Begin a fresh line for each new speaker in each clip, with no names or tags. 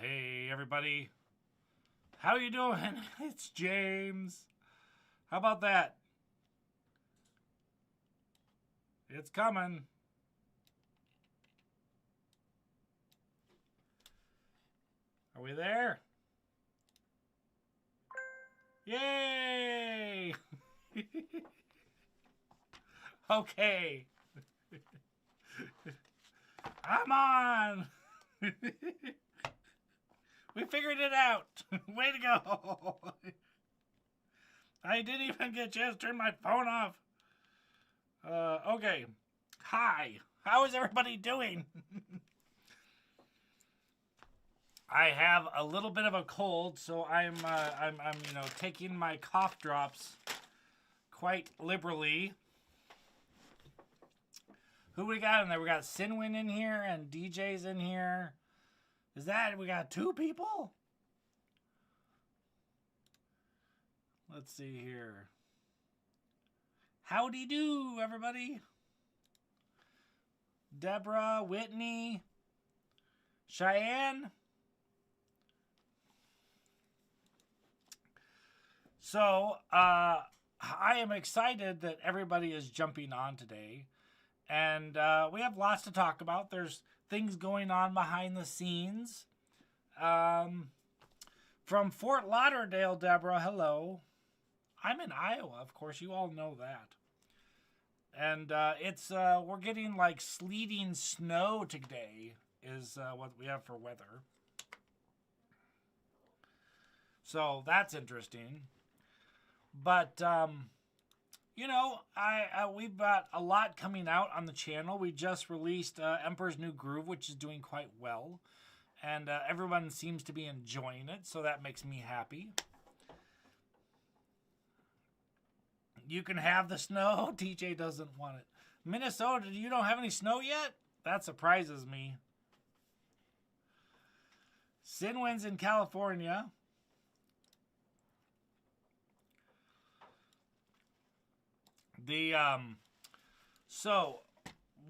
Hey everybody, how you doing? It's James. How about that? It's coming. Are we there? Yay! Okay. I'm on. We figured it out. Way to go. I didn't even get a chance to turn my phone off. Okay. Hi. How is everybody doing? I have a little bit of a cold, so I'm taking my cough drops quite liberally. Who we got in there? We got Sinwin in here and DJ's in here. We got two people? Let's see here. Howdy do, everybody. Deborah, Whitney, Cheyenne. So, I am excited that everybody is jumping on today. And we have lots to talk about. There's things going on behind the scenes. From Fort Lauderdale, Deborah, hello. I'm in Iowa, of course. You all know that. And we're getting like sleeting snow today is what we have for weather. So that's interesting. But, we've got a lot coming out on the channel. We just released Emperor's New Groove, which is doing quite well. And everyone seems to be enjoying it, so that makes me happy. You can have the snow. TJ doesn't want it. Minnesota, you don't have any snow yet? That surprises me. Sinwin's in California. So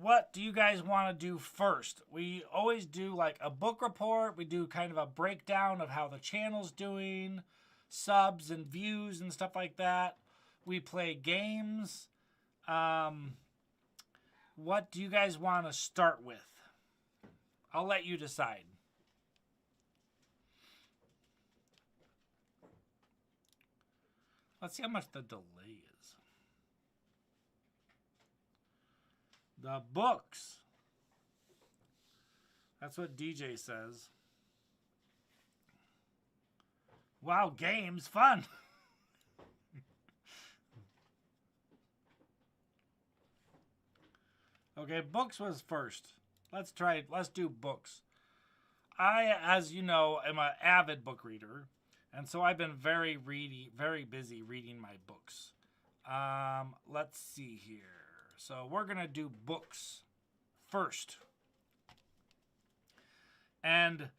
what do you guys want to do first? We always do like a book report. We do kind of a breakdown of how the channel's doing, subs and views and stuff like that. We play games. What do you guys want to start with? I'll let you decide. Let's see how much the delay is. The books. That's what DJ says. Wow, games, fun. Okay, books was first. Let's do books. I, as you know, am an avid book reader. And so I've been very busy reading my books. Let's see here. So we're going to do books first. And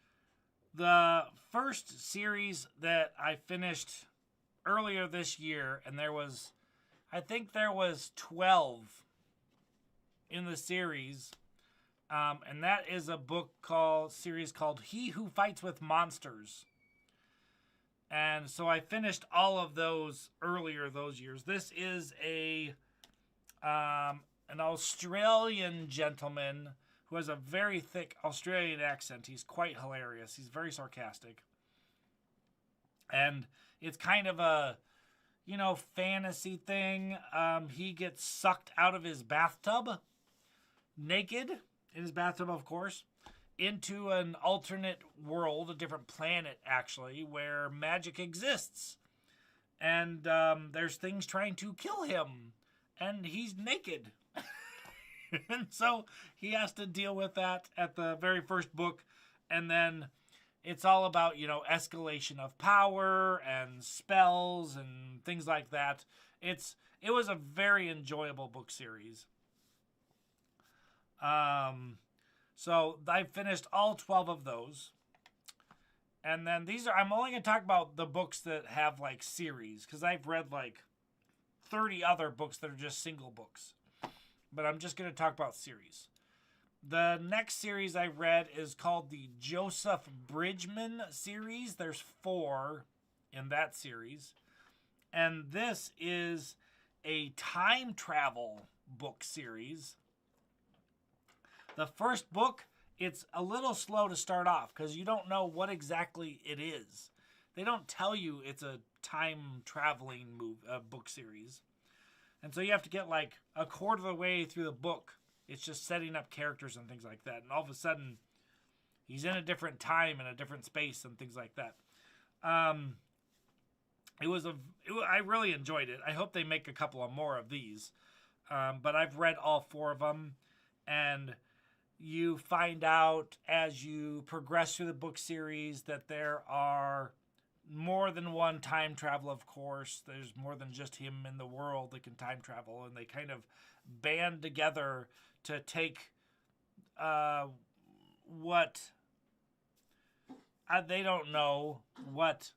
the first series that I finished earlier this year, and I think there was 12 in the series. And that is a series called He Who Fights with Monsters. And so I finished all of those earlier those years. This is an Australian gentleman who has a very thick Australian accent. He's quite hilarious. He's very sarcastic. And it's kind of a, fantasy thing. He gets sucked out of his bathtub, naked, in his bathtub, of course, into an alternate world, a different planet, actually, where magic exists. And there's things trying to kill him. And he's naked. And so he has to deal with that at the very first book. And then it's all about, escalation of power and spells and things like that. It was a very enjoyable book series. So I finished all 12 of those. And then I'm only going to talk about the books that have like series, because I've read like 30 other books that are just single books. But I'm just going to talk about series. The next series I read is called the Joseph Bridgman series. There's 4 in that series. And this is a time travel book series. The first book, it's a little slow to start off because you don't know what exactly it is. They don't tell you it's a time traveling book series. And so you have to get like a quarter of the way through the book. It's just setting up characters and things like that. And all of a sudden, he's in a different time and a different space and things like that. I really enjoyed it. I hope they make a couple of more of these. But I've read all 4 of them. And you find out as you progress through the book series that there are more than one time travel, of course. There's more than just him in the world that can time travel. And they kind of band together to take what they don't know what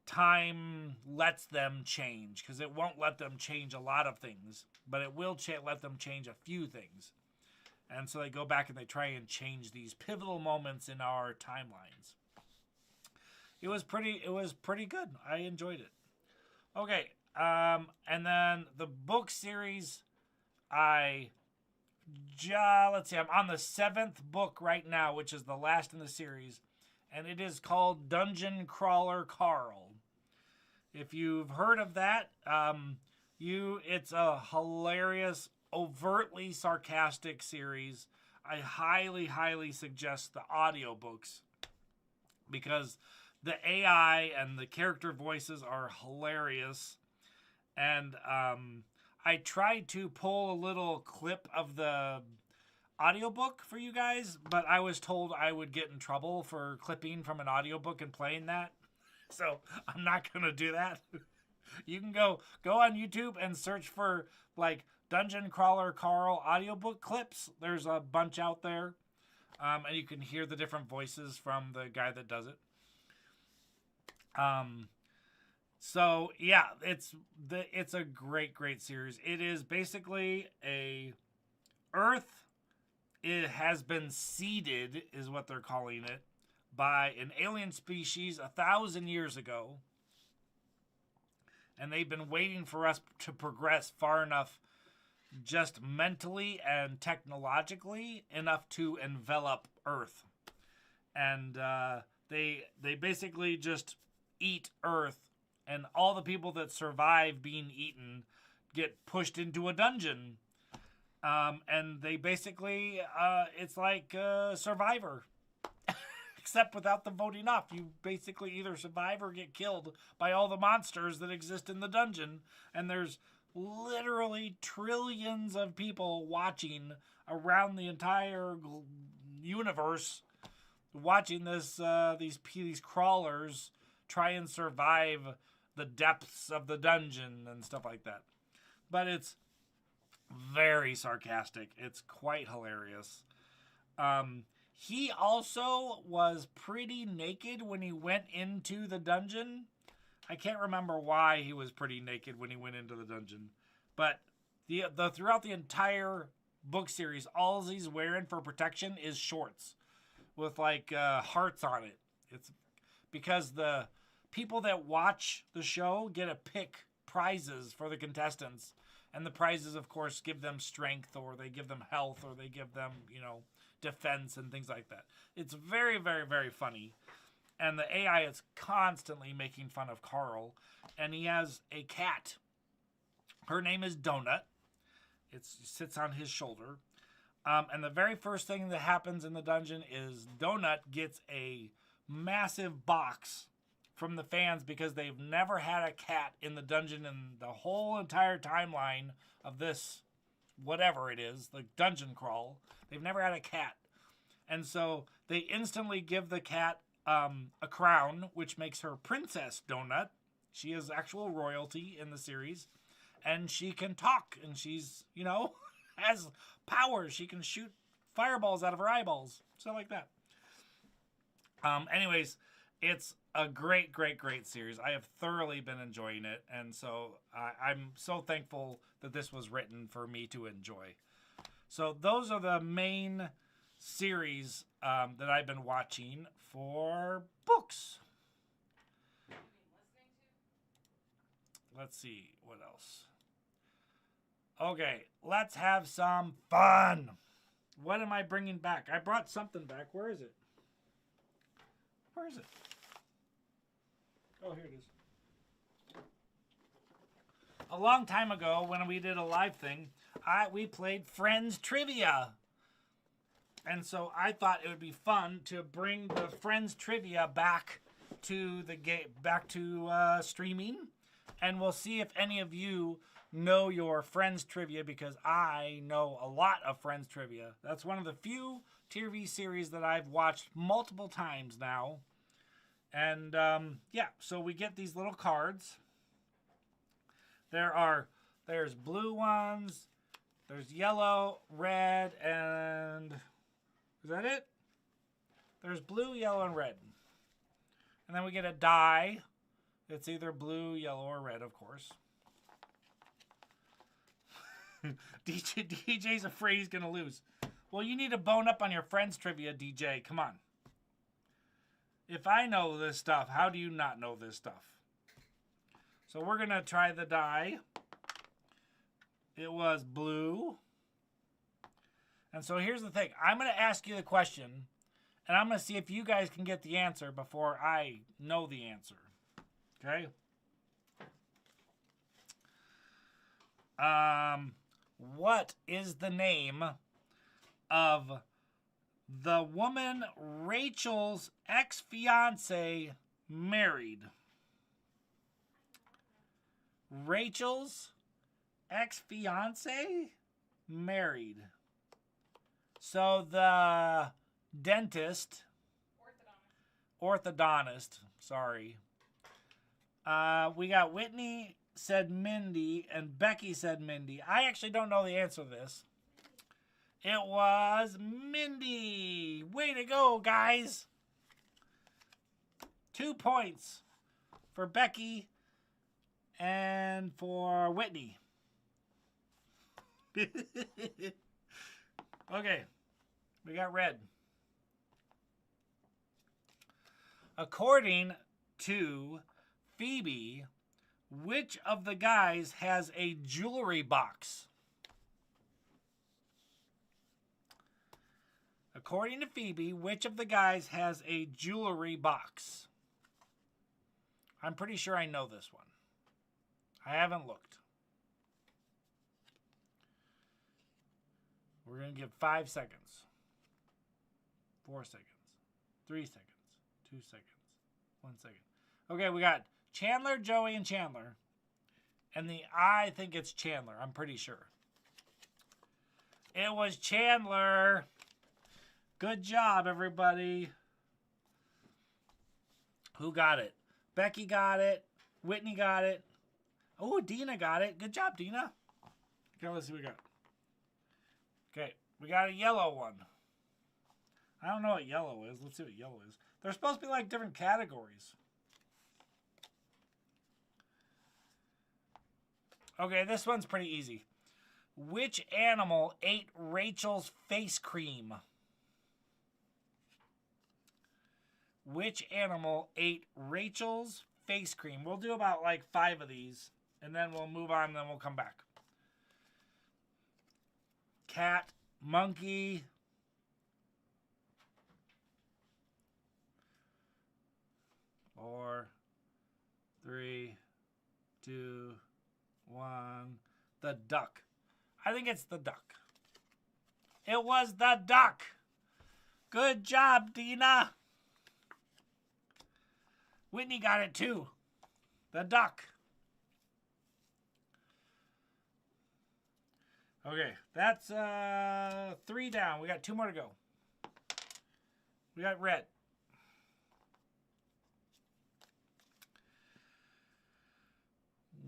time lets them change, because it won't let them change a lot of things, but it will let them change a few things. And so they go back and they try and change these pivotal moments in our timelines. It was pretty good. I enjoyed it. Okay, and then the book series, let's see, I'm on the 7th book right now, which is the last in the series, and it is called Dungeon Crawler Carl. If you've heard of that, it's a hilarious, overtly sarcastic series. I highly, highly suggest the audiobooks because the AI and the character voices are hilarious. And I tried to pull a little clip of the audiobook for you guys, but I was told I would get in trouble for clipping from an audiobook and playing that. So I'm not going to do that. You can go on YouTube and search for like Dungeon Crawler Carl audiobook clips. There's a bunch out there. And you can hear the different voices from the guy that does it. So yeah, it's a great series. It is basically Earth. It has been seeded, is what they're calling it, by an alien species 1,000 years ago. And they've been waiting for us to progress far enough, just mentally and technologically, enough to envelop Earth. And they basically just eat Earth, and all the people that survive being eaten get pushed into a dungeon. And they basically, it's like Survivor, except without the voting off. You basically either survive or get killed by all the monsters that exist in the dungeon. And there's literally trillions of people watching around the entire universe, watching these crawlers try and survive the depths of the dungeon and stuff like that. But it's very sarcastic. It's quite hilarious. He also was pretty naked when he went into the dungeon. I can't remember why he was pretty naked when he went into the dungeon. But the throughout the entire book series, all he's wearing for protection is shorts with like hearts on it. It's because the people that watch the show get to pick prizes for the contestants. And the prizes, of course, give them strength, or they give them health, or they give them, defense and things like that. It's very, very, very funny. And the AI is constantly making fun of Carl. And he has a cat. Her name is Donut. It sits on his shoulder. And the very first thing that happens in the dungeon is Donut gets a massive box from the fans because they've never had a cat in the dungeon in the whole entire timeline of this, whatever it is, the dungeon crawl. They've never had a cat. And so they instantly give the cat a crown, which makes her Princess Donut. She is actual royalty in the series. And she can talk, and she's, has powers. She can shoot fireballs out of her eyeballs. Stuff like that. Anyways, it's a great series. I have thoroughly been enjoying it, and so I'm so thankful that this was written for me to enjoy. So those are the main series that I've been watching for books. Let's see, what else? Okay, let's have some fun. What am I bringing back? I brought something back. Where is it? Where is it? Oh, here it is. A long time ago, when we did a live thing, we played Friends Trivia. And so I thought it would be fun to bring the Friends Trivia back to the streaming. And we'll see if any of you know your Friends Trivia, because I know a lot of Friends Trivia. That's one of the few TV series that I've watched multiple times now. And yeah, so we get these little cards. There's blue ones, there's yellow, red, and is that it? There's blue, yellow, and red. And then we get a die. It's either blue, yellow, or red, of course. DJ's afraid he's going to lose. Well, you need to bone up on your Friends Trivia, DJ. Come on. If I know this stuff, how do you not know this stuff? So we're going to try the die. It was blue. And so here's the thing. I'm going to ask you the question, and I'm going to see if you guys can get the answer before I know the answer. Okay? What is the name of the woman Rachel's ex-fiance married? Rachel's ex-fiance married. So the dentist, orthodontist, sorry. We got Whitney said Mindy and Becky said Mindy. I actually don't know the answer to this. It was Mindy. Way to go, guys. 2 points for Becky and for Whitney. Okay, we got red. According to Phoebe, which of the guys has a jewelry box? According to Phoebe, which of the guys has a jewelry box? I'm pretty sure I know this one. I haven't looked. We're going to give 5 seconds. 4 seconds. 3 seconds. 2 seconds. 1 second. Okay, we got Chandler, Joey, and Chandler. And I think it's Chandler. I'm pretty sure. It was Chandler. Good job, everybody. Who got it? Becky got it. Whitney got it. Oh, Dina got it. Good job, Dina. Okay, let's see what we got. Okay, we got a yellow one. I don't know what yellow is. Let's see what yellow is. They're supposed to be like different categories. Okay, this one's pretty easy. Which animal ate Rachel's face cream? Which animal ate Rachel's face cream? We'll do about like 5 of these, and then we'll move on, and then we'll come back. Cat, monkey, 4, 3, 2, 1. The duck. I think it's the duck. It was the duck. Good job, Dina. Whitney got it too. The duck. Okay, that's 3 down. We got 2 more to go. We got red.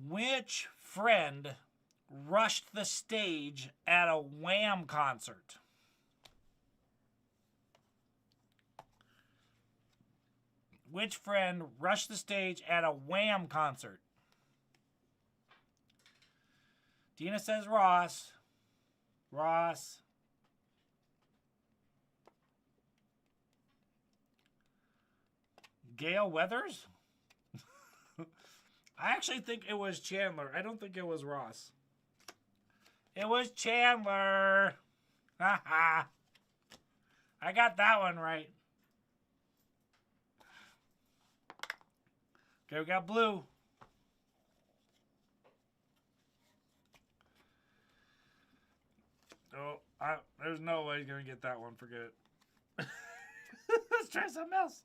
Which friend rushed the stage at a Wham concert? Which friend rushed the stage at a Wham concert? Dina says Ross. Ross. Gale Weathers? I actually think it was Chandler. I don't think it was Ross. It was Chandler. Haha. I got that one right. Okay, we got blue. Oh, there's no way he's going to get that one. Forget it. Let's try something else.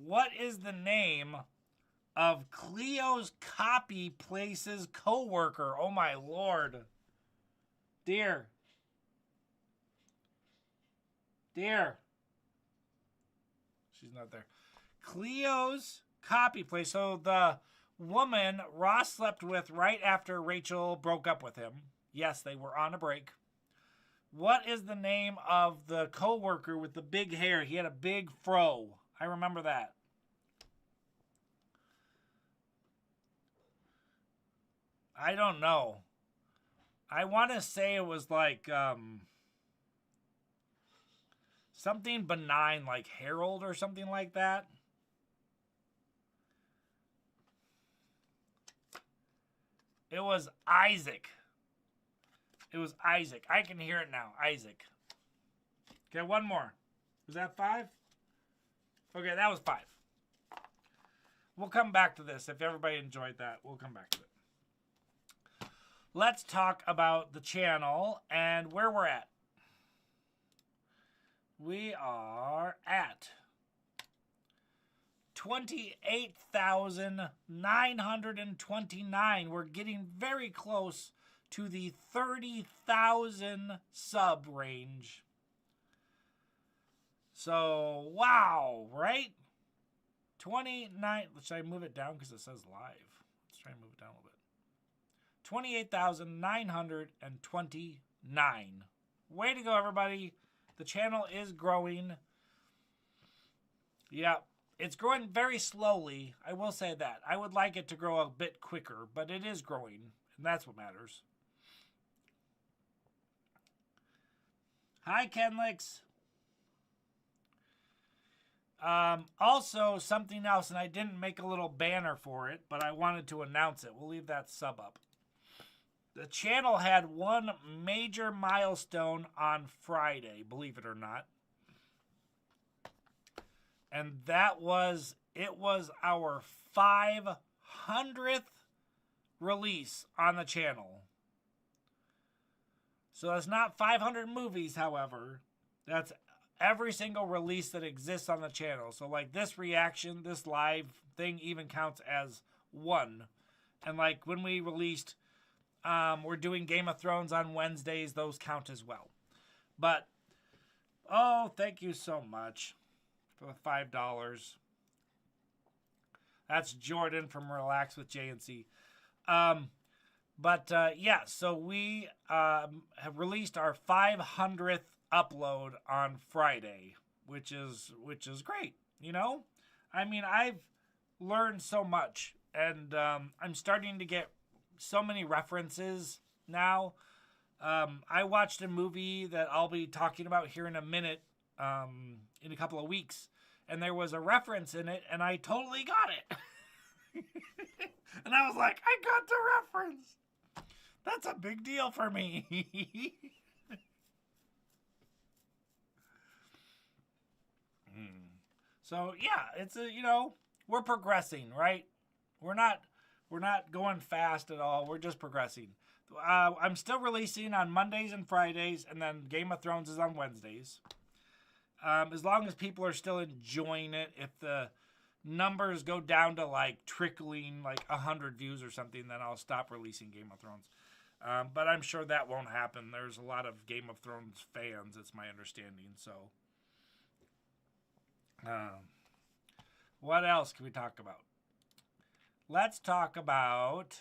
What is the name of Cleo's copy place's co-worker? Oh, my Lord. Dear. She's not there. Cleo's copy place. So the woman Ross slept with right after Rachel broke up with him. Yes, they were on a break. What is the name of the co-worker with the big hair? He had a big fro. I remember that. I don't know. I want to say it was like something benign, like Harold or something like that. It was Isaac. It was Isaac. I can hear it now. Isaac. Okay, one more. Was that 5? Okay, that was 5. We'll come back to this. If everybody enjoyed that, we'll come back to it. Let's talk about the channel and where we're at. We are at 28,929. We're getting very close to the 30,000 sub range. So, wow, right? 29. Should I move it down because it says live? Let's try and move it down a little bit. 28,929. Way to go, everybody. The channel is growing. Yeah, it's growing very slowly. I will say that. I would like it to grow a bit quicker, but it is growing, and that's what matters. Hi, Kenlix. Also, something else, and I didn't make a little banner for it, but I wanted to announce it. We'll leave that sub up. The channel had one major milestone on Friday, believe it or not. And that was, it was our 500th release on the channel. So that's not 500 movies, however. That's every single release that exists on the channel. So like this reaction, this live thing even counts as one. And like when we released, we're doing Game of Thrones on Wednesdays, those count as well. But, oh, thank you so much for the $5. That's Jordan from Relax with JNC. Yeah, so we have released our 500th upload on Friday, which is great, you know? I mean, I've learned so much, and I'm starting to get so many references now. I watched a movie that I'll be talking about here in a minute, in a couple of weeks, and there was a reference in it, and I totally got it. And I was like, I got the reference. That's a big deal for me. So yeah, it's a, you know, we're progressing, right? We're not going fast at all. We're just progressing. I'm still releasing on Mondays and Fridays, and then Game of Thrones is on Wednesdays. As long as people are still enjoying it, if the numbers go down to like trickling like 100 views or something, then I'll stop releasing Game of Thrones. But I'm sure that won't happen. There's a lot of Game of Thrones fans, it's my understanding. So, what else can we talk about? Let's talk about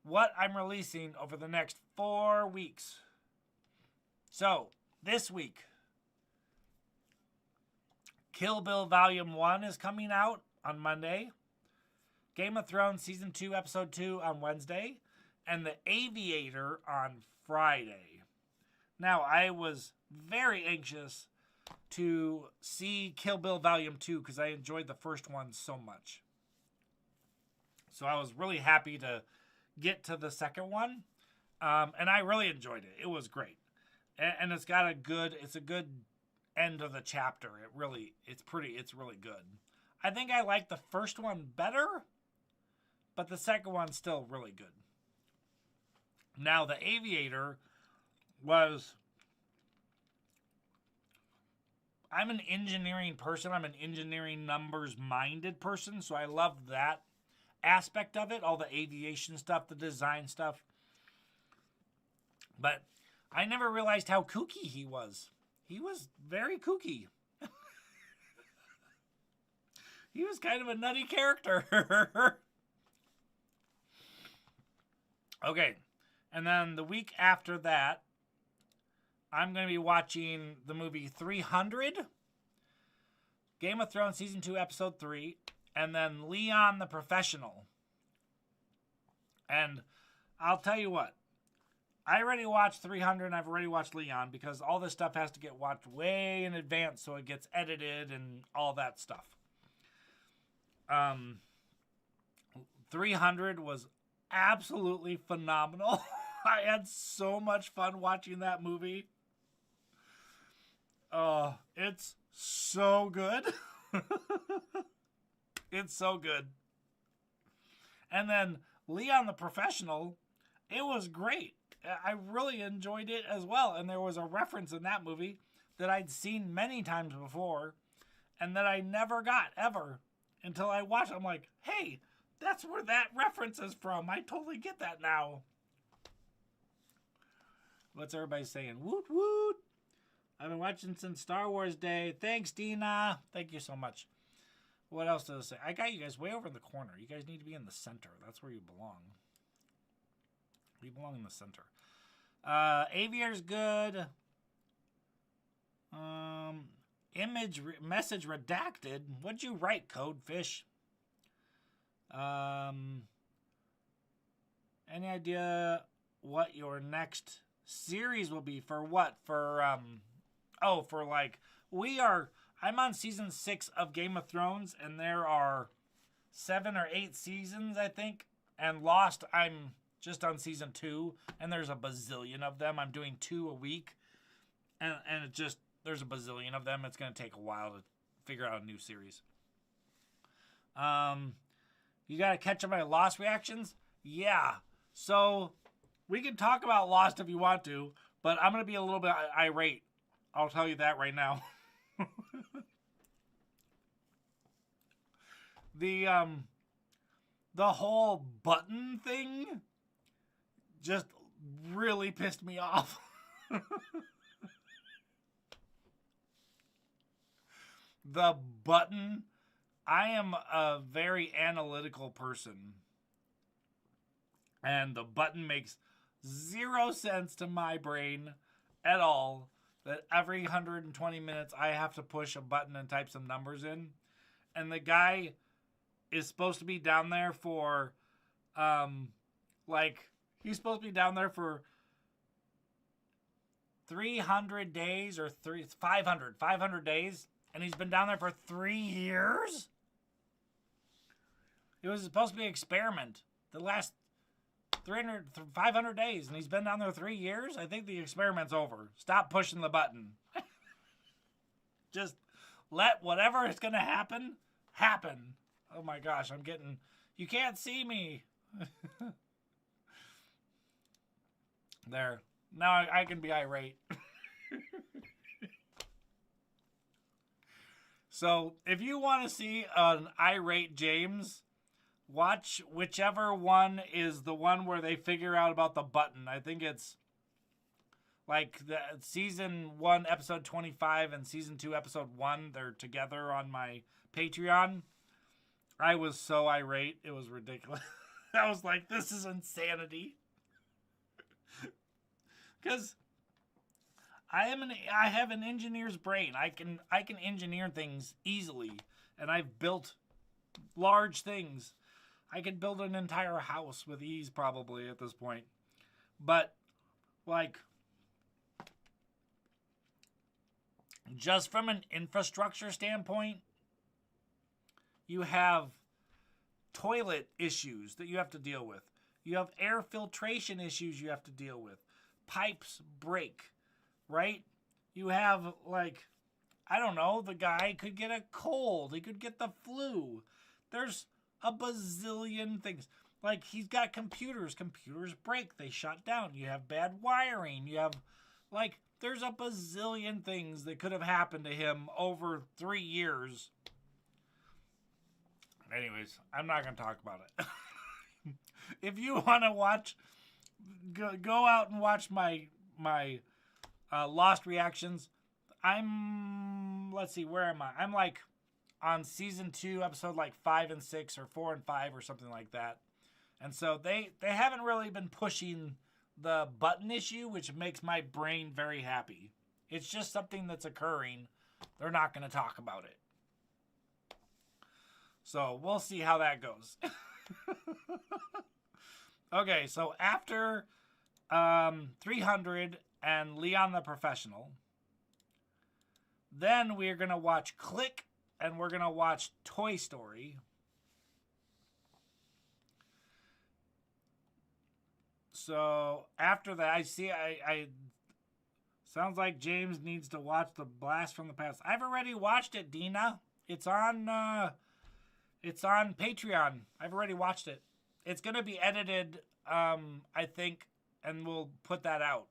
what I'm releasing over the next 4 weeks. So, this week, Kill Bill Volume 1 is coming out on Monday. Game of Thrones Season 2, Episode 2 on Wednesday. And The Aviator on Friday. Now, I was very anxious to see Kill Bill Volume 2 because I enjoyed the first one so much. So I was really happy to get to the second one. And I really enjoyed it. It was great. And it's got a good end of the chapter. It's really good. I think I like the first one better, but the second one's still really good. Now, The Aviator was... I'm an engineering person. I'm an engineering numbers-minded person, so I love that aspect of it, all the aviation stuff, the design stuff. But I never realized how kooky he was. He was very kooky. He was kind of a nutty character. Okay. And then the week after that, I'm going to be watching the movie 300, Game of Thrones Season 2, Episode 3, and then Leon the Professional. And I'll tell you what. I already watched 300 and I've already watched Leon because all this stuff has to get watched way in advance so it gets edited and all that stuff. 300 was absolutely phenomenal. I had so much fun watching that movie. It's so good. It's so good. And then Leon the Professional, it was great. I really enjoyed it as well. And there was a reference in that movie that I'd seen many times before and that I never got ever until I watched it. I'm like, hey, that's where that reference is from. I totally get that now. What's everybody saying? Woot woot. I've been watching since Star Wars Day. Thanks, Dina. Thank you so much. What else does it say? I got you guys way over in the corner. You guys need to be in the center. That's where you belong. You belong in the center. Aviator's good. Message redacted. What'd you write, Codefish? Any idea what your next series will be? For what? I'm on season 6 of Game of Thrones, and there are 7 or 8 seasons, I think. And Lost, I'm just on season 2, and there's a bazillion of them. I'm doing 2 a week, and there's a bazillion of them. It's going to take a while to figure out a new series. You got to catch up my Lost reactions? Yeah. So, we can talk about Lost if you want to, but I'm going to be a little bit irate. I'll tell you that right now. The whole button thing just really pissed me off. The button. I am a very analytical person. And the button makes 0 sense to my brain at all. That every 120 minutes I have to push a button and type some numbers in. And the guy is supposed to be down there for, he's supposed to be down there for 300 days or 500 days. And he's been down there for 3 years? It was supposed to be an experiment. The last 500 days, and he's been down there 3 years? I think the experiment's over. Stop pushing the button. Just let whatever is going to happen. Oh my gosh, you can't see me. There. Now I can be irate. So, if you want to see an irate James, watch whichever one is the one where they figure out about the button. I think it's like the season 1, episode 25 and season 2, episode 1. They're together on my Patreon. I was so irate. It was ridiculous. I was like, this is insanity. Because I have an engineer's brain. I can engineer things easily. And I've built large things. I could build an entire house with ease probably at this point. But, just from an infrastructure standpoint, you have toilet issues that you have to deal with. You have air filtration issues you have to deal with. Pipes break, right? You have, like, I don't know, the guy could get a cold. He could get the flu. There's a bazillion things. Like, he's got computers. Computers break. They shut down. You have bad wiring. You have, like, there's a bazillion things that could have happened to him over 3 years. Anyways, I'm not going to talk about it. If you want to watch, go out and watch my Lost reactions. Let's see, where am I? I'm like on season 2, episode like 5 and 6, or 4 and 5, or something like that. And so they haven't really been pushing the button issue, which makes my brain very happy. It's just something that's occurring. They're not going to talk about it. So we'll see how that goes. Okay, so after 300 and Leon the Professional, then we're going to watch Click, and we're going to watch Toy Story. So after that, I sounds like James needs to watch The Blast from the Past. I've already watched it, Dina. It's on Patreon. I've already watched it. It's going to be edited, I think, and we'll put that out.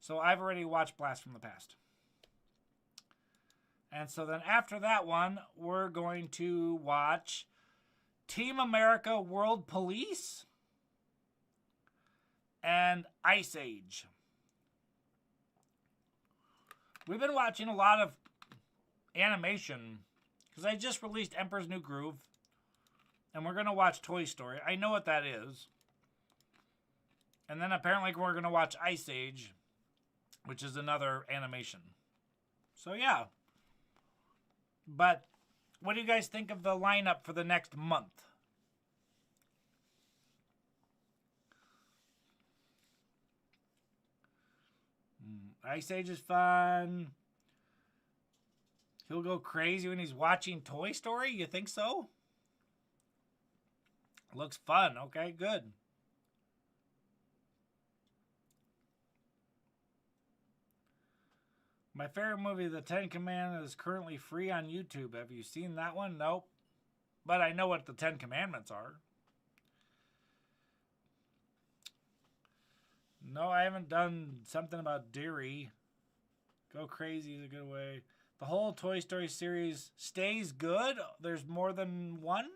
So I've already watched Blast from the Past. And so then after that one, we're going to watch Team America World Police and Ice Age. We've been watching a lot of animation because I just released Emperor's New Groove, and we're going to watch Toy Story. I know what that is. And then apparently we're going to watch Ice Age, which is another animation. So yeah. But what do you guys think of the lineup for the next month? Ice Age is fun. He'll go crazy when he's watching Toy Story? You think so? Looks fun. Okay, good. My favorite movie, The Ten Commandments, is currently free on YouTube. Have you seen that one? Nope. But I know what the Ten Commandments are. No, I haven't done something about Deary. Go crazy is a good way. The whole Toy Story series stays good? There's more than one?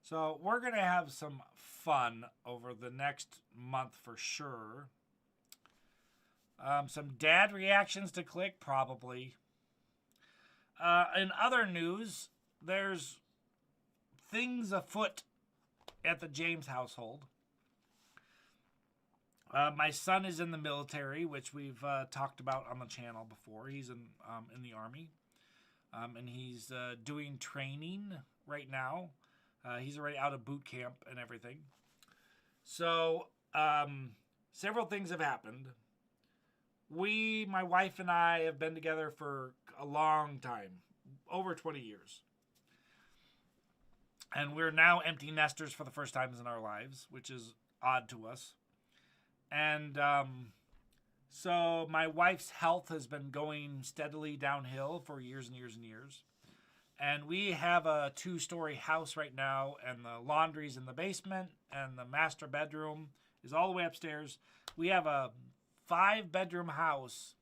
So we're going to have some fun over the next month for sure. Some dad reactions to Click, probably. In other news, there's things afoot at the James household. My son is in the military, which we've talked about on the channel before. He's in the Army, and he's doing training right now. He's already out of boot camp and everything. So several things have happened. My wife and I have been together for a long time, over 20 years. And we're now empty nesters for the first time in our lives, which is odd to us. And so my wife's health has been going steadily downhill for years and years and years. And we have a 2-story house right now, and the laundry's in the basement, and the master bedroom is all the way upstairs. We have a 5-bedroom house,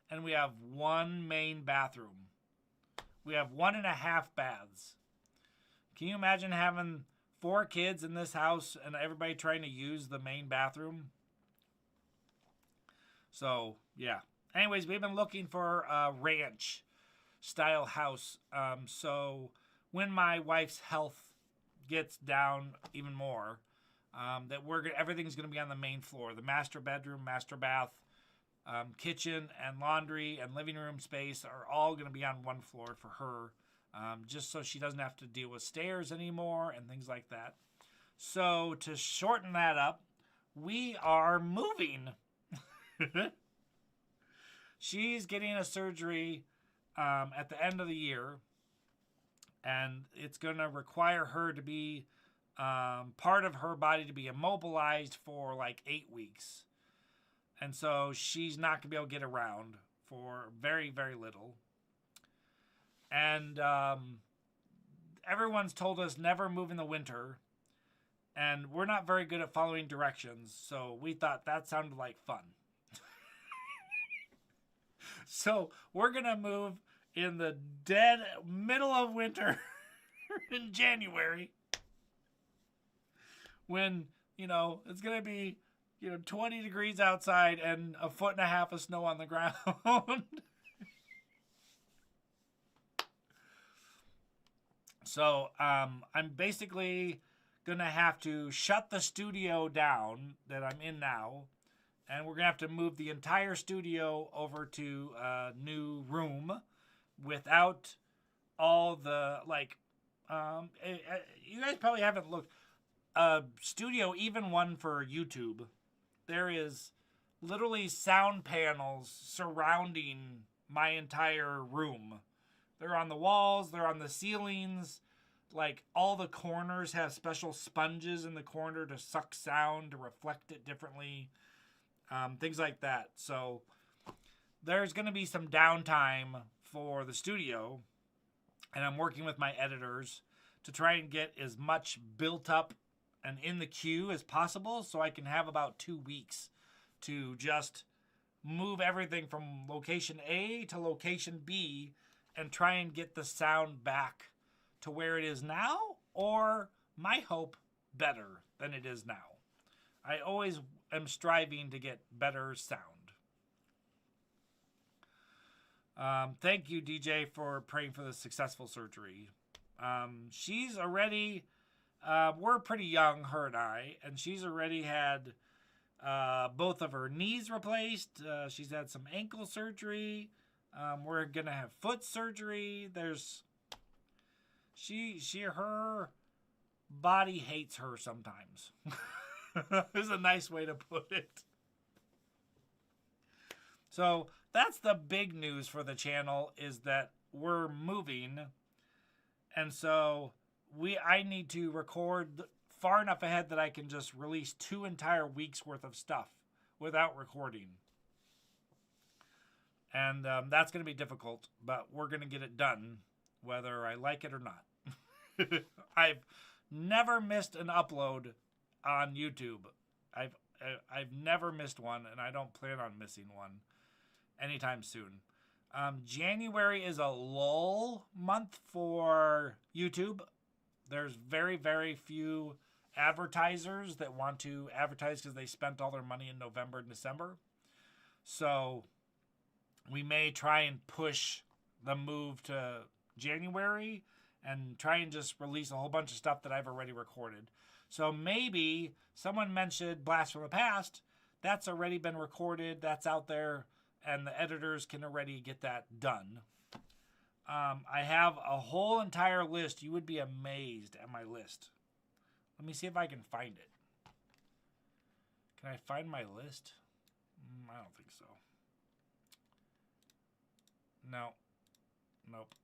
and we have 1 main bathroom. We have 1.5 baths. Can you imagine having 4 kids in this house and everybody trying to use the main bathroom? So, yeah. Anyways, we've been looking for a ranch-style house. So when my wife's health gets down even more, everything's going to be on the main floor. The master bedroom, master bath, kitchen, and laundry, and living room space are all going to be on one floor for her. Just so she doesn't have to deal with stairs anymore and things like that. So to shorten that up, we are moving. She's getting a surgery at the end of the year, and it's going to require her to be part of her body to be immobilized for like 8 weeks. And so she's not going to be able to get around for very, very little. And everyone's told us never move in the winter. And we're not very good at following directions. So we thought that sounded like fun. So we're going to move in the dead middle of winter in January. When, it's going to be, 20 degrees outside and 1.5 feet of snow on the ground. So I'm basically going to have to shut the studio down that I'm in now. And we're going to have to move the entire studio over to a new room without all the, you guys probably haven't looked. Studio, even one for YouTube, there is literally sound panels surrounding my entire room. They're on the walls, they're on the ceilings. Like, all the corners have special sponges in the corner to suck sound, to reflect it differently. Things like that. So there's going to be some downtime for the studio, and I'm working with my editors to try and get as much built up and in the queue as possible, so I can have about 2 weeks to just move everything from location A to location B and try and get the sound back to where it is now, or my hope, better than it is now. I always am striving to get better sound. Thank you, DJ, for praying for the successful surgery. She's already, we're pretty young, her and I, and she's already had both of her knees replaced. She's had some ankle surgery. We're going to have foot surgery. Her body hates her sometimes. Is a nice way to put it. So that's the big news for the channel, is that we're moving. And so I need to record far enough ahead that I can just release 2 entire weeks worth of stuff without recording. And that's going to be difficult, but we're going to get it done, whether I like it or not. I've never missed an upload on YouTube. I've never missed one, and I don't plan on missing one anytime soon. January is a lull month for YouTube. There's very, very few advertisers that want to advertise because they spent all their money in November and December. So we may try and push the move to January and try and just release a whole bunch of stuff that I've already recorded. So maybe someone mentioned Blast from the Past. That's already been recorded. That's out there, and the editors can already get that done. I have a whole entire list. You would be amazed at my list. Let me see if I can find it. Can I find my list? I don't think so. No. Nope.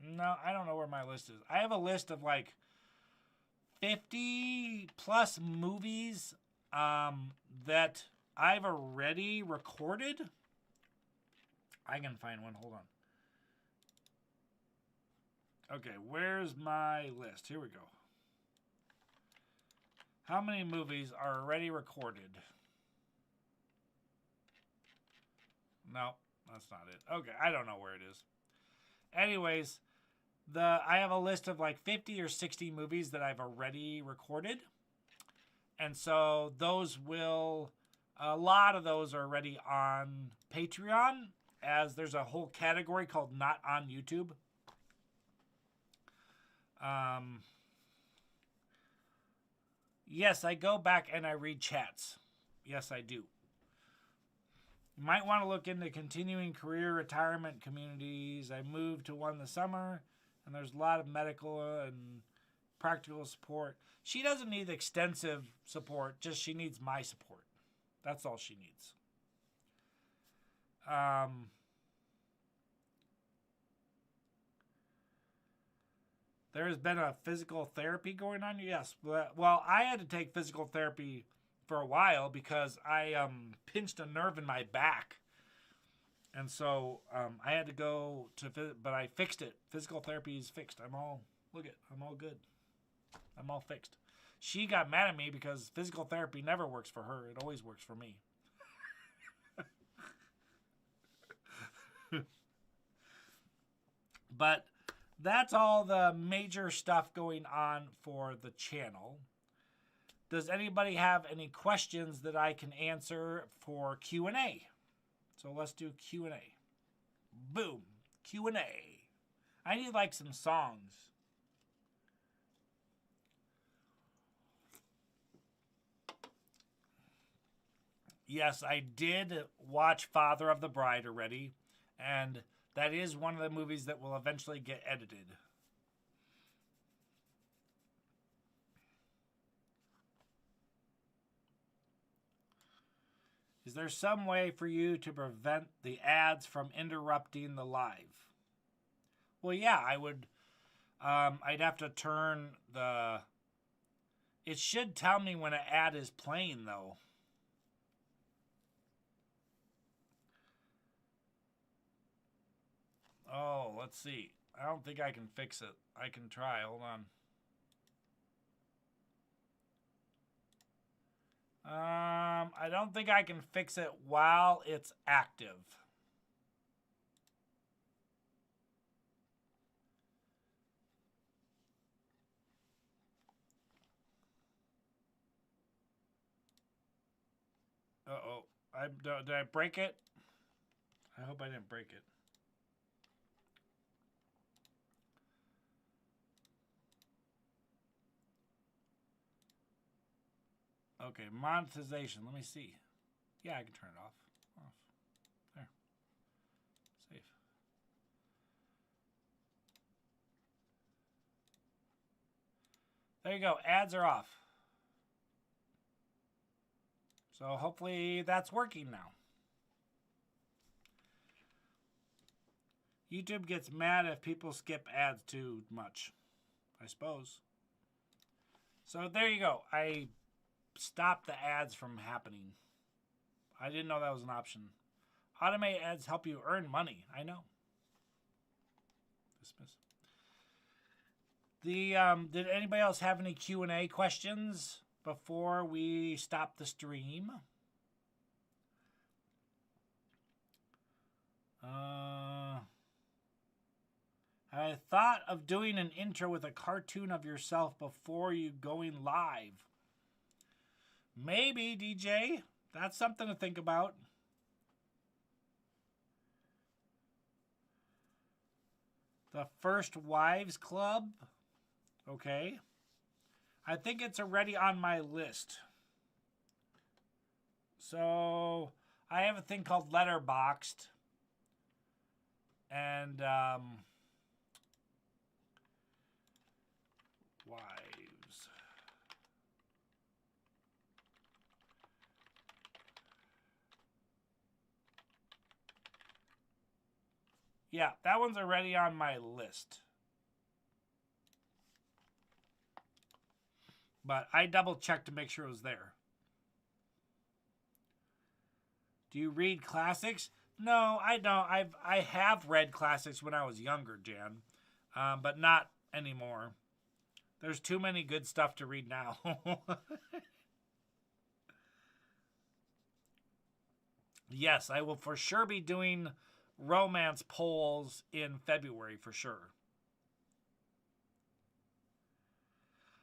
No, I don't know where my list is. I have a list of like 50 plus movies that I've already recorded. I can find one. Hold on. Okay, where's my list? Here we go. How many movies are already recorded? No, that's not it. Okay, I don't know where it is. Anyways, I have a list of like 50 or 60 movies that I've already recorded. And so a lot of those are already on Patreon, as there's a whole category called Not on YouTube. Yes, I go back and I read chats. Yes, I do. You might want to look into continuing career retirement communities. I moved to one this summer, and there's a lot of medical and practical support. She doesn't need extensive support, just she needs my support. That's all she needs. There has been a physical therapy going on? Yes. Well, I had to take physical therapy for a while because I pinched a nerve in my back. And so I had to go to, but I fixed it. Physical therapy is fixed. I'm all good. I'm all fixed. She got mad at me because physical therapy never works for her. It always works for me. But that's all the major stuff going on for the channel. Does anybody have any questions that I can answer for Q&A? So let's do Q&A. Boom. Q&A. I need like some songs. Yes, I did watch Father of the Bride already, and that is one of the movies that will eventually get edited. Is there some way for you to prevent the ads from interrupting the live? Well, yeah, I would. I'd have to turn the... It should tell me when an ad is playing, though. Oh, let's see. I don't think I can fix it. I can try. Hold on. I don't think I can fix it while it's active. Uh-oh. Did I break it? I hope I didn't break it. Okay, monetization. Let me see. Yeah, I can turn it off. There. Save. There you go. Ads are off. So hopefully that's working now. YouTube gets mad if people skip ads too much, I suppose. So there you go. I stopped the ads from happening. I didn't know that was an option. Automated ads help you earn money. I know. Dismiss. Did anybody else have any Q&A questions before we stop the stream? I thought of doing an intro with a cartoon of yourself before you going live. Maybe, DJ. That's something to think about. The First Wives Club. Okay. I think it's already on my list. So, I have a thing called Letterboxd. And, wives. Yeah, that one's already on my list. But I double checked to make sure it was there. Do you read classics? No, I don't. I have read classics when I was younger, Jan, but not anymore. There's too many good stuff to read now. Yes, I will for sure be doing romance polls in February for sure.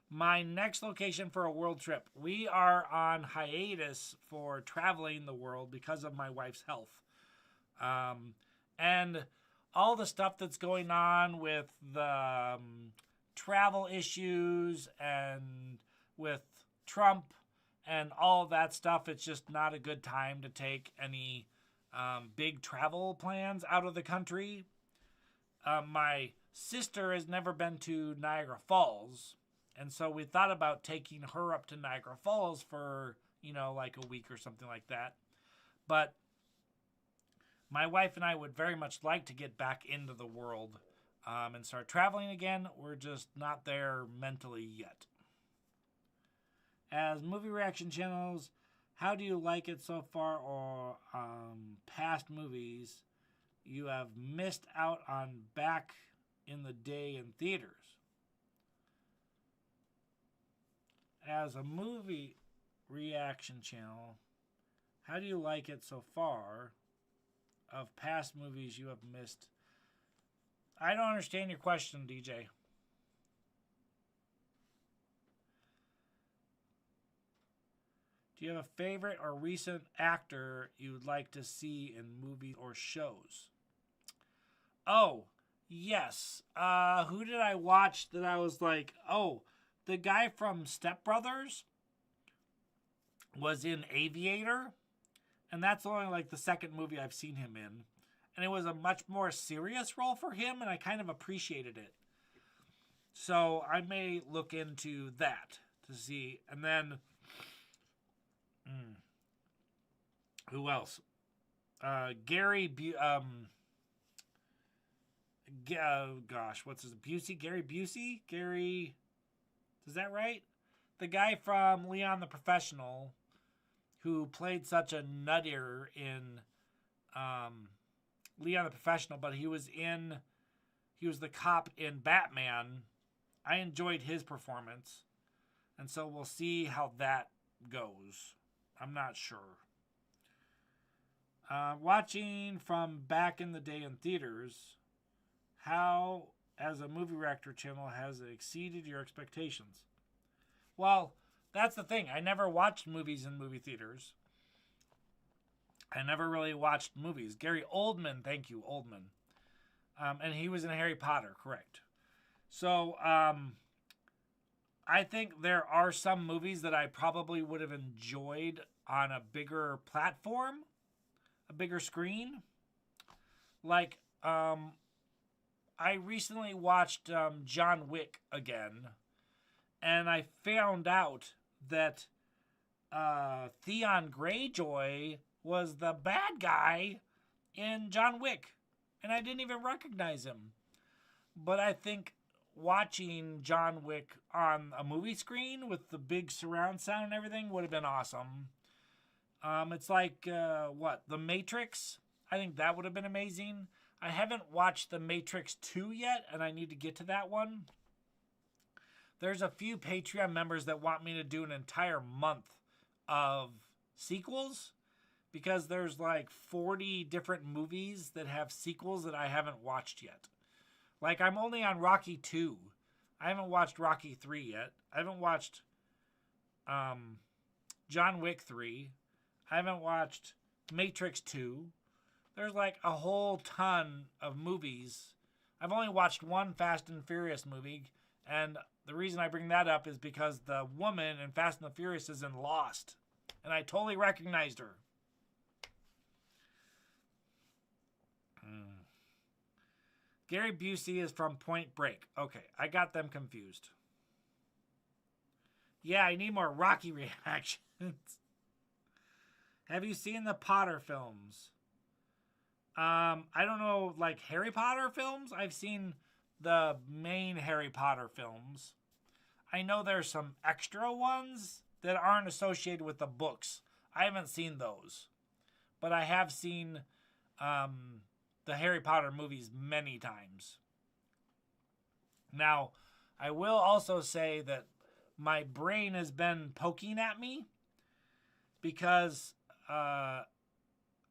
My next location for a world trip. We are on hiatus for traveling the world because of my wife's health. And all the stuff that's going on with the travel issues and with Trump and all of that stuff, it's just not a good time to take any big travel plans out of the country. My sister has never been to Niagara Falls, And so we thought about taking her up to Niagara Falls for, like a week or something like that. But my wife and I would very much like to get back into the world and start traveling again. We're just not there mentally yet. As movie reaction channels, how do you like it so far, or past movies you have missed out on back in the day in theaters? As a movie reaction channel, how do you like it so far of past movies you have missed? I don't understand your question, DJ. Do you have a favorite or recent actor you would like to see in movies or shows? Oh, yes. Who did I watch that I was like, oh, the guy from Step Brothers was in Aviator, and that's only like the second movie I've seen him in. And it was a much more serious role for him, and I kind of appreciated it. So I may look into that to see. And then, who else? What's his Busey? Gary Busey? Gary, is that right? The guy from Leon the Professional, who played such a nutter in Leon the Professional, but he was the cop in Batman. I enjoyed his performance, and so we'll see how that goes. I'm not sure. Watching from back in the day in theaters, how, as a movie reactor channel, has it exceeded your expectations? Well, that's the thing. I never watched movies in movie theaters. I never really watched movies. Gary Oldman, thank you, Oldman. And he was in Harry Potter, correct. So, I think there are some movies that I probably would have enjoyed on a bigger platform, a bigger screen. Like, I recently watched John Wick again, and I found out that Theon Greyjoy was the bad guy in John Wick, and I didn't even recognize him. But I think watching John Wick on a movie screen with the big surround sound and everything would have been awesome. It's like, The Matrix? I think that would have been amazing. I haven't watched The Matrix 2 yet, and I need to get to that one. There's a few Patreon members that want me to do an entire month of sequels, because there's like 40 different movies that have sequels that I haven't watched yet. Like, I'm only on Rocky 2. I haven't watched Rocky 3 yet. I haven't watched John Wick 3. I haven't watched Matrix 2. There's like a whole ton of movies. I've only watched one Fast and Furious movie, and the reason I bring that up is because the woman in Fast and the Furious is in Lost, and I totally recognized her. Gary Busey is from Point Break. Okay, I got them confused. Yeah, I need more Rocky reactions. Have you seen the Potter films? I don't know, like Harry Potter films? I've seen the main Harry Potter films. I know there's some extra ones that aren't associated with the books. I haven't seen those. But I have seen the Harry Potter movies many times. Now, I will also say that my brain has been poking at me because I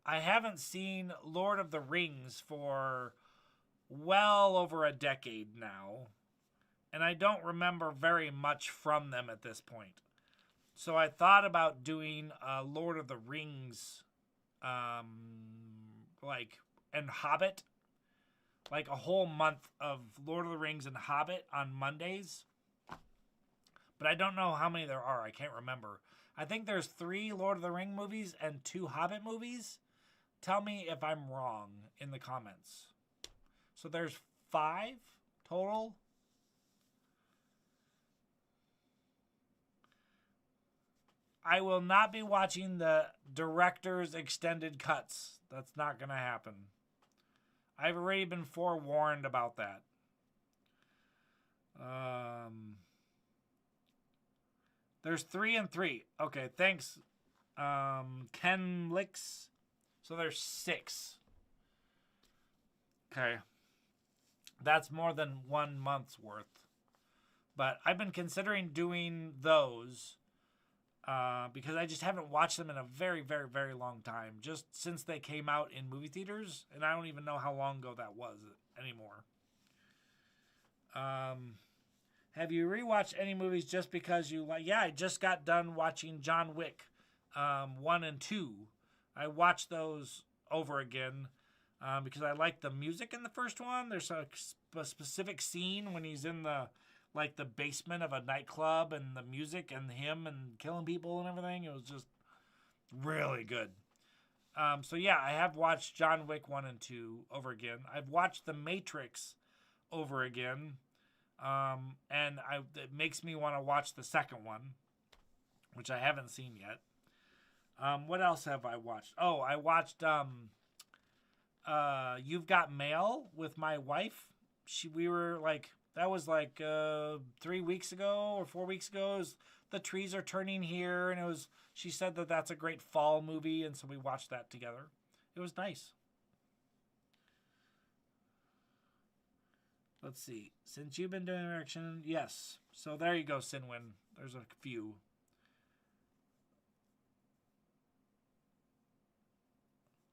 haven't seen Lord of the Rings for well over a decade now, and I don't remember very much from them at this point. So I thought about doing Lord of the Rings, and Hobbit, like a whole month of Lord of the Rings and Hobbit on Mondays. But I don't know how many there are. I can't remember. I think there's 3 Lord of the Ring movies and 2 Hobbit movies. Tell me if I'm wrong in the comments. So there's 5 total. I will not be watching the director's extended cuts. That's not going to happen. I've already been forewarned about that. There's 3 and 3. Okay, thanks, Ken Licks. So there's 6. Okay. That's more than 1 month's worth. But I've been considering doing those because I just haven't watched them in a very, very, very long time. Just since they came out in movie theaters. And I don't even know how long ago that was anymore. Have you rewatched any movies just because you like? Yeah, I just got done watching John Wick 1 and 2. I watched those over again because I like the music in the first one. There's a specific scene when he's in the basement of a nightclub and the music and him and killing people and everything. It was just really good. So yeah, I have watched John Wick 1 and 2 over again. I've watched The Matrix over again. And it makes me want to watch the second one, which I haven't seen yet. What else have I watched? Oh, I watched You've Got Mail with my wife. That was 3 weeks ago or 4 weeks ago. It was, the trees are turning here, and she said that that's a great fall movie, and so we watched that together. It was nice. Let's see. Since you've been doing erection, yes. So there you go, Sinwin. There's a few.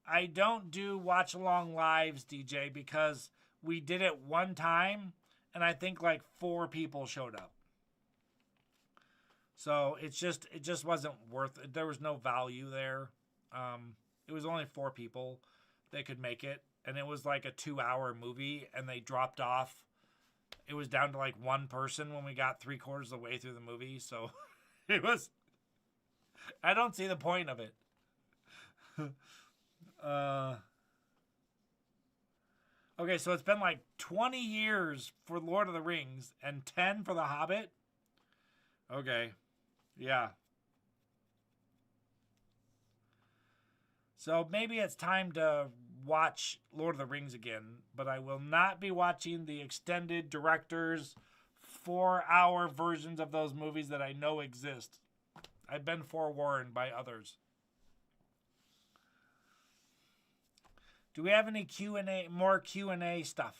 I don't do watch along lives, DJ, because we did it one time, and I think 4 people showed up. So it just wasn't worth it. There was no value there. It was only 4 people that could make it. And it was a 2-hour movie, and they dropped off. It was down to 1 person when we got 3/4 of the way through the movie. So it was. I don't see the point of it. Okay, so it's been 20 years for Lord of the Rings and 10 for The Hobbit. Okay, yeah. So maybe it's time to watch Lord of the Rings again, but I will not be watching the extended director's 4-hour versions of those movies that I know exist. I've been forewarned by others. Do we have any more Q&A stuff?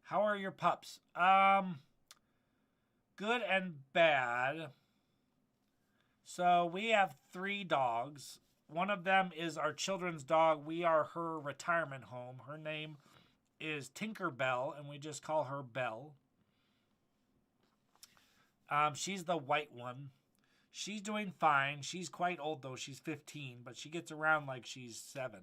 How are your pups? Good and bad. So we have 3 dogs. One of them is our children's dog. We are her retirement home. Her name is Tinkerbell, and we just call her Belle. She's the white one. She's doing fine. She's quite old, though. She's 15, but she gets around like she's 7.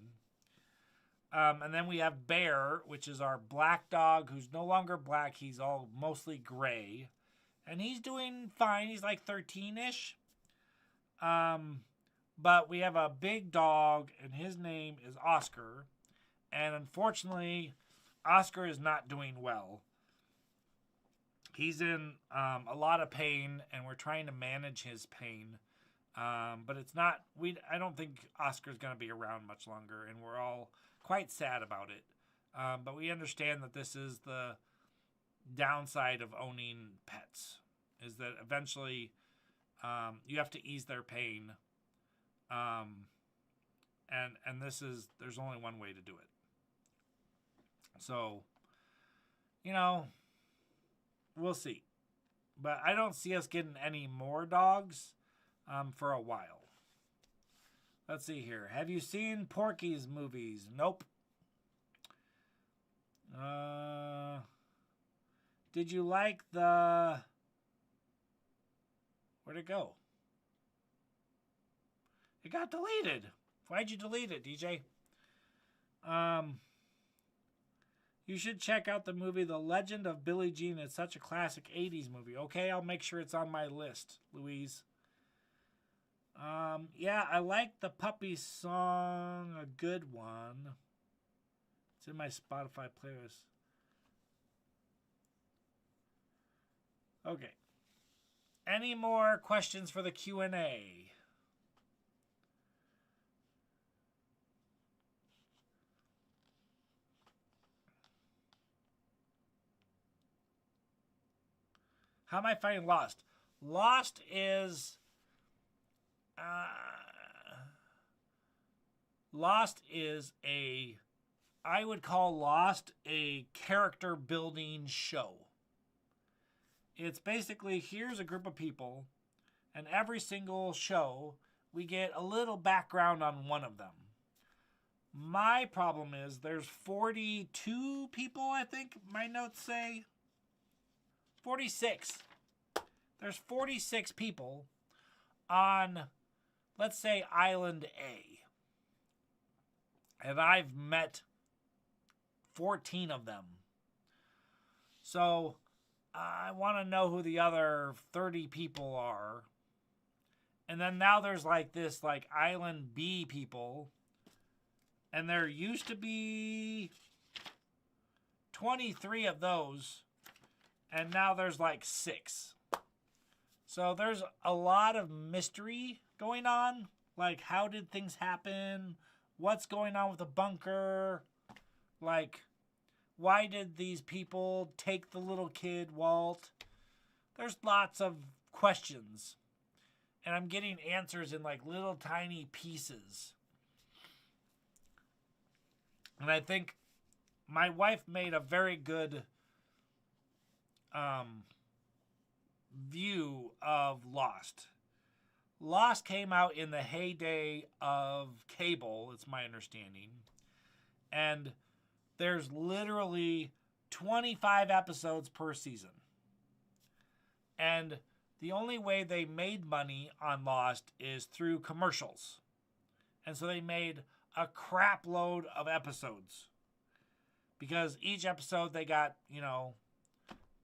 And then we have Bear, which is our black dog, who's no longer black. He's all mostly gray. And he's doing fine. He's 13-ish. But we have a big dog, and his name is Oscar. And unfortunately, Oscar is not doing well. He's in a lot of pain, and we're trying to manage his pain. But it's not... I don't think Oscar's going to be around much longer, and we're all quite sad about it. But we understand that this is the downside of owning pets, is that eventually you have to ease their pain. And there's only one way to do it. So, we'll see. But I don't see us getting any more dogs for a while. Let's see here. Have you seen Porky's movies? Nope. Did you like the... Where'd it go? It got deleted. Why'd you delete it, DJ? You should check out the movie The Legend of Billie Jean. It's such a classic 80s movie. Okay, I'll make sure it's on my list, Louise. Yeah, I like the puppy song, a good one. It's in my Spotify playlist. Okay. Any more questions for the Q&A? How am I finding Lost? Lost is Lost is I would call Lost a character building show. It's basically, here's a group of people, and every single show we get a little background on one of them. My problem is there's 42 people, I think my notes say. 46. There's 46 people on, let's say, Island A. And I've met 14 of them. So I want to know who the other 30 people are. And then now there's like this like Island B people. And there used to be 23 of those. And now there's like 6. So there's a lot of mystery going on. Like, how did things happen? What's going on with the bunker? Like, why did these people take the little kid, Walt? There's lots of questions. And I'm getting answers in like little tiny pieces. And I think my wife made a very good view of Lost. Lost came out in the heyday of cable, it's my understanding. And there's literally 25 episodes per season. And the only way they made money on Lost is through commercials. And so they made a crap load of episodes. Because each episode they got,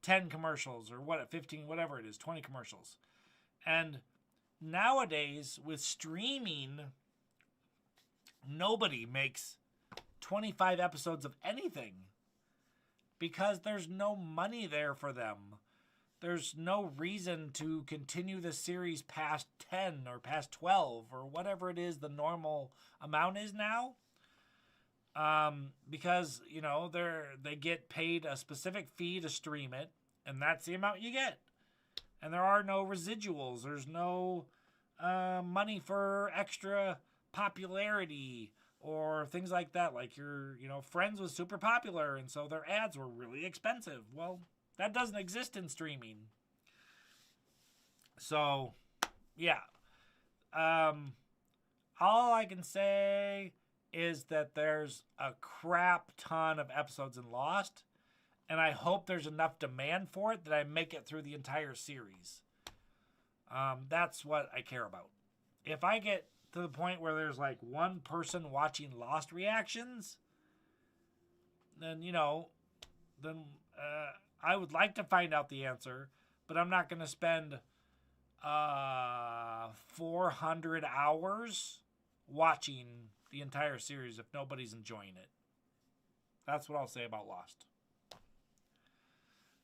10 commercials or 15, whatever it is, 20 commercials. And nowadays with streaming, nobody makes 25 episodes of anything because there's no money there for them. There's no reason to continue the series past 10 or past 12 or whatever it is the normal amount is now. Because, they get paid a specific fee to stream it, and that's the amount you get. And there are no residuals. There's no money for extra popularity or things like that. Like your, Friends was super popular, and so their ads were really expensive. Well, that doesn't exist in streaming. So, yeah. All I can say is that there's a crap ton of episodes in Lost, and I hope there's enough demand for it that I make it through the entire series. That's what I care about. If I get to the point where there's like one person watching Lost reactions, then, I would like to find out the answer, but I'm not going to spend 400 hours watching the entire series if nobody's enjoying it. That's what I'll say about Lost.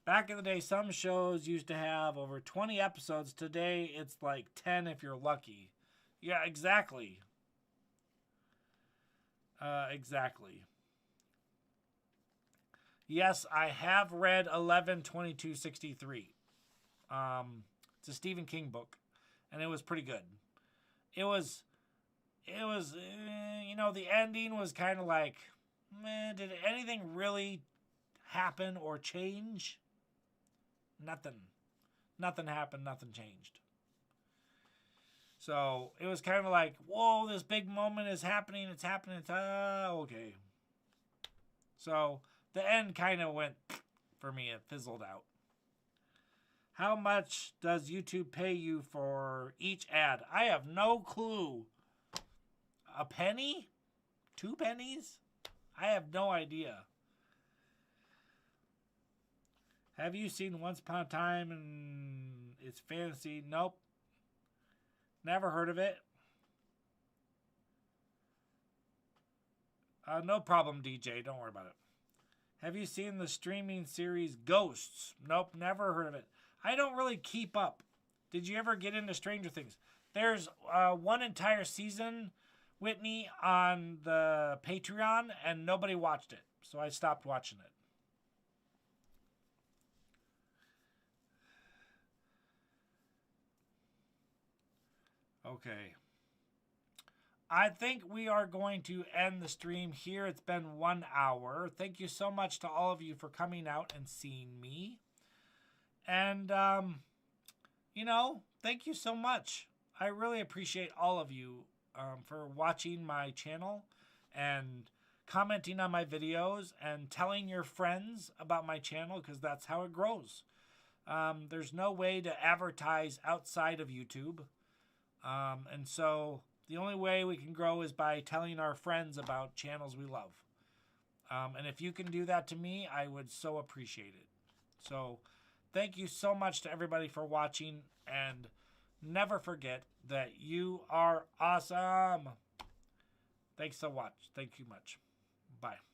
Back in the day, some shows used to have over 20 episodes. Today, it's like 10 if you're lucky. Yeah, exactly. Exactly. Yes, I have read 11/22/63. It's a Stephen King book, and it was pretty good. It was, the ending was kind of like, did anything really happen or change? Nothing. Nothing happened, nothing changed. So it was kind of like, whoa, this big moment is happening, it's happening, okay. So the end kind of went for me, it fizzled out. How much does YouTube pay you for each ad? I have no clue. A penny? 2 pennies? I have no idea. Have you seen Once Upon a Time and it's fantasy? Nope. Never heard of it. No problem, DJ. Don't worry about it. Have you seen the streaming series Ghosts? Nope, never heard of it. I don't really keep up. Did you ever get into Stranger Things? There's one entire season, Whitney, on the Patreon, and nobody watched it. So I stopped watching it. Okay. I think we are going to end the stream here. It's been 1 hour. Thank you so much to all of you for coming out and seeing me. And, thank you so much. I really appreciate all of you for watching my channel and commenting on my videos and telling your friends about my channel, because that's how it grows. There's no way to advertise outside of YouTube. And so the only way we can grow is by telling our friends about channels we love. And if you can do that to me, I would so appreciate it. So thank you so much to everybody for watching, and never forget that you are awesome. Thanks so much. Thank you much. Bye.